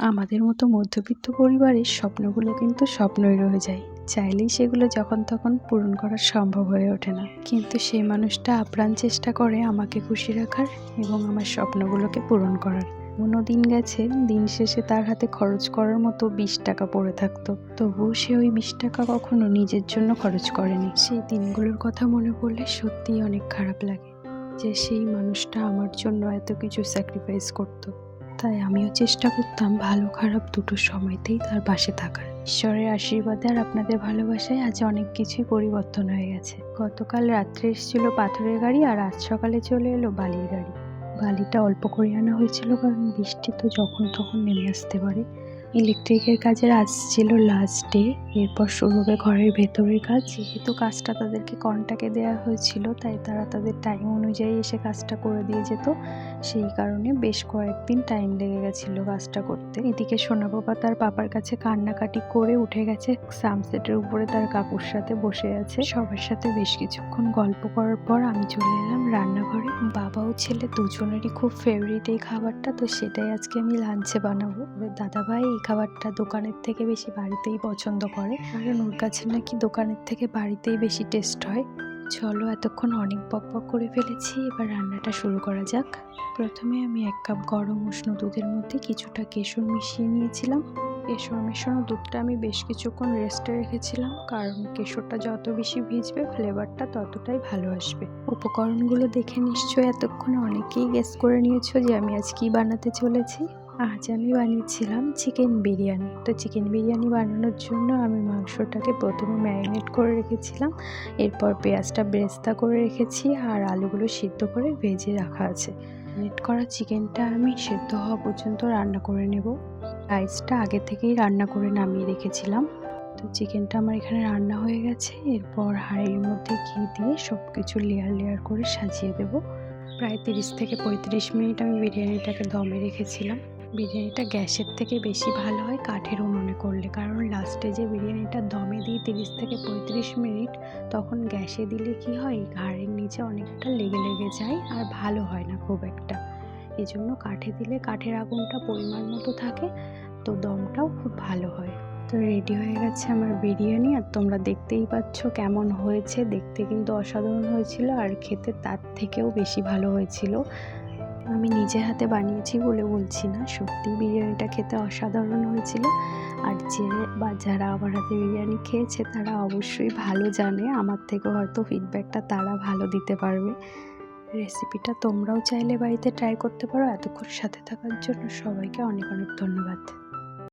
আমাদের মতো মধ্যবিত্ত পরিবারের স্বপ্নগুলো কিন্তু স্বপ্নই রয়ে যায়, চাইলেই সেগুলো যখন তখন পূরণ করা সম্ভব হয়ে ওঠে না। কিন্তু সেই মানুষটা আপ্রাণ চেষ্টা করে আমাকে খুশি রাখার এবং আমার স্বপ্নগুলোকে পূরণ করার। কোনো দিন গেছে, দিন শেষে তার হাতে খরচ করার মতো 20 টাকা পড়ে থাকতো, তবুও সে ওই 20 টাকা কখনো নিজের জন্য খরচ করেনি। সেই দিনগুলোর কথা মনে পড়লে সত্যিই অনেক খারাপ লাগে যে সেই মানুষটা আমার জন্য এত কিছু স্যাক্রিফাইস করতো। তাই আমিও চেষ্টা করতাম ভালো খারাপ দুটো সময়তেই তার পাশে থাকার। ঈশ্বরের আশীর্বাদে আর আপনাদের ভালোবাসায় আজ অনেক কিছুই পরিবর্তন হয়ে গেছে। গতকাল রাত্রে এসেছিল পাথরের গাড়ি, আর আজ সকালে চলে এলো বালির গাড়ি। বালিটা অল্প করে আনা হয়েছিল, কারণ বৃষ্টি তো যখন তখন নেমে আসতে পারে। ইলেকট্রিকের কাজের আজ ছিল লাস্ট ডে, এরপর শুরু হবে ঘরের ভেতরের কাজ। যেহেতু কাজটা তাদেরকে কন্ট্রাক্টে দেওয়া হয়েছিল, তাই তারা তাদের টাইম অনুযায়ী এসে কাজটা করে দিয়ে যেত। সেই কারণে বেশ কয়েকদিন টাইম লেগে গেছিল কাজটা করতে। এদিকে সোনা বাবা তার পাপার কাছে কান্নাকাটি করে উঠে গেছে, সানসেটের উপরে তার কাকুর সাথে বসে আছে। সবার সাথে বেশ কিছুক্ষণ গল্প করার পর আমি চলে এলাম রান্নাঘরে। বাবা ও ছেলে দুজনেরই খুব ফেভারিট এই খাবারটা, তো সেটাই আজকে আমি লাঞ্চে বানাবো। দাদা ভাই এই খাবারটা দোকানের থেকে বেশি বাড়িতেই পছন্দ করে, কারণ ওর কাছে নাকি দোকানের থেকে বাড়িতেই বেশি টেস্ট হয়। চলো, এতক্ষণ অনেক বকবক করে ফেলেছি, এবার রান্নাটা শুরু করা যাক। প্রথমে আমি 1 কাপ গরম উষ্ণ দুধের মধ্যে কিছুটা কেশর মিশিয়ে নিয়েছিলাম। কেশর মেশানো দুধটা আমি বেশ কিছুক্ষণ রেস্টে রেখেছিলাম, কারণ কেশরটা যত বেশি ভিজবে ফ্লেভারটা ততটাই ভালো আসবে। উপকরণগুলো দেখে নিশ্চয়ই এতক্ষণে অনেকেই গেস করে নিয়েছো যে আমি আজ কি বানাতে চলেছি। আজ আমি বানিয়েছিলাম চিকেন বিরিয়ানি। তো চিকেন বিরিয়ানি বানানোর জন্য আমি মাংসটাকে প্রথমে ম্যারিনেট করে রেখেছিলাম, এরপর পেঁয়াজটা বেরেস্তা করে রেখেছি, আর আলুগুলো সিদ্ধ করে ভেজে রাখা আছে। ম্যারিনেট করা চিকেনটা আমি সেদ্ধ হওয়া পর্যন্ত রান্না করে নেব। রাইসটা আগে থেকেই রান্না করে নামিয়ে রেখেছিলাম। তো চিকেনটা আমার এখানে রান্না হয়ে গেছে, এরপর হাঁড়ির মধ্যে ঘি দিয়ে সব কিছু লেয়ার লেয়ার করে সাজিয়ে দেব। প্রায় 30 থেকে 35 মিনিট আমি বিরিয়ানিটাকে দমে রেখেছিলাম। বিরিয়ানিটা গ্যাসের থেকে বেশি ভালো হয় কাঠের উনুনে করলে, কারণ লাস্টে যে বিরিয়ানিটা দমে দিই 30 থেকে 35 মিনিট, তখন গ্যাসে দিলে কি হয়, ঘাড়ের নিচে অনেকটা লেগে লেগে যায় আর ভালো হয় না খুব একটা। এই জন্য কাঠে দিলে কাঠের আগুনটা পরিমাণ মতো থাকে, তো দমটাও খুব ভালো হয়। তো রেডি হয়ে গেছে আমার বিরিয়ানি, আর তোমরা দেখতেই পাচ্ছ কেমন হয়েছে। দেখতে কিন্তু অসাধারণ হয়েছিল, আর খেতে তার থেকেও বেশি ভালো হয়েছিল। আমি নিজে হাতে বানিয়েছি বলে বলছি না, সত্যি বিরিয়ানিটা খেতে অসাধারণ হয়েছিল। আর যারা আমার হাতে বিরিয়ানি খেয়েছে তারা অবশ্যই ভালো জানে, আমার থেকে হয়তো ফিডব্যাকটা তারা ভালো দিতে পারবে। রেসিপিটা তোমরাও চাইলে বাড়িতে ট্রাই করতে পারো। এতক্ষণ সাথে থাকার জন্য সবাইকে অনেক অনেক ধন্যবাদ।